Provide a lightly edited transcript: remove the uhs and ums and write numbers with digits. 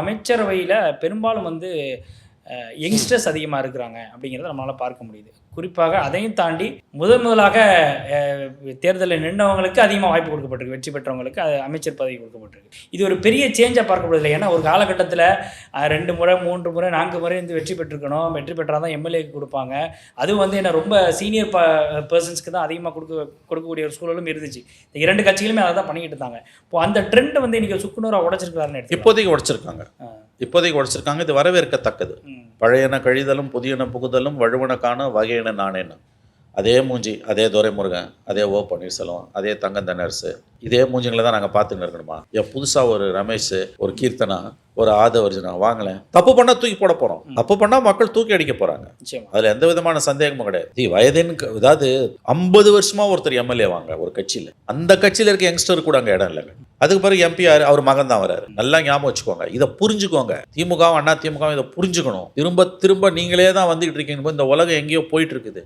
அமைச்சரவையில் பெரும்பாலும் வந்து யங்ஸ்டர்ஸ் அதிகமாக இருக்கிறாங்க அப்படிங்கிறத நம்மளால் பார்க்க முடியுது. குறிப்பாக அதையும் தாண்டி முதலாக தேர்தலில் நின்றவங்களுக்கு அதிகமாக வாய்ப்பு கொடுக்கப்பட்டிருக்கு. வெற்றி பெற்றவங்களுக்கு அமைச்சர் பதவி கொடுக்கப்பட்டிருக்கு. இது ஒரு பெரிய சேஞ்சாக பார்க்கப்படுதில்லை. ஏன்னா ஒரு காலகட்டத்தில் 2 முறை 3 முறை 4 முறை வந்து வெற்றி பெற்றிருக்கணும். வெற்றி பெற்றால் தான் எம்எல்ஏக்கு கொடுப்பாங்க. அதுவும் வந்து என்ன ரொம்ப சீனியர் பர்சன்ஸ்க்கு தான் அதிகமாக கொடுக்கக்கூடிய ஒரு சூழலும் இருந்துச்சு. இந்த 2 கட்சிகளுமே அதை தான் பண்ணிக்கிட்டு இருந்தாங்க. இப்போ அந்த ட்ரெண்ட் வந்து இன்றைக்கி சுக்குநூறாக உடைச்சிருக்கிறாருன்னு இப்போதைக்கு உடைச்சிருக்காங்க. இது வரவேற்கத்தக்கது. பழையன கழிதலும் புதியன புகுதலும் வழுவனக்கான வகையின நானேன்னு. அதே மூஞ்சி, அதே துரைமுருகன், அதே ஓ பன்னீர்செல்வம், அதே தங்கம் தென்னரசு, இதே மூஞ்சிங்களை தான் நாங்கள் பார்த்துன்னு இருக்கணுமா? புதுசாக ஒரு ரமேஷ், ஒரு கீர்த்தனா, ஒரு ஆதவர்ஜுனா வாங்கலேன். தப்பு பண்ணால் தூக்கி போட போகிறோம். தப்பு பண்ணால் மக்கள் தூக்கி அடிக்க போகிறாங்க. அதில் எந்த விதமான சந்தேகமும் கிடையாது. வயதின் அதாவது 50 வருஷமாக ஒருத்தர் எம்எல்ஏ வாங்க ஒரு கட்சியில். அந்த கட்சியில் இருக்க யங்ஸ்டர் கூட அங்கே இடம் இல்லைங்க. அதுக்கு பிறகு எம்பி அவர் மகன் தான் வராரு. நல்லா ஞாபகம் வச்சுக்கோங்க. இதை புரிஞ்சுக்கோங்க. திமுகவும் அண்ணா திமுகவும் இதை புரிஞ்சுக்கணும். திரும்ப திரும்ப நீங்களே தான் வந்துகிட்டு இருக்கீங்க. இந்த உலகம் எங்கேயோ போயிட்டு இருக்குது.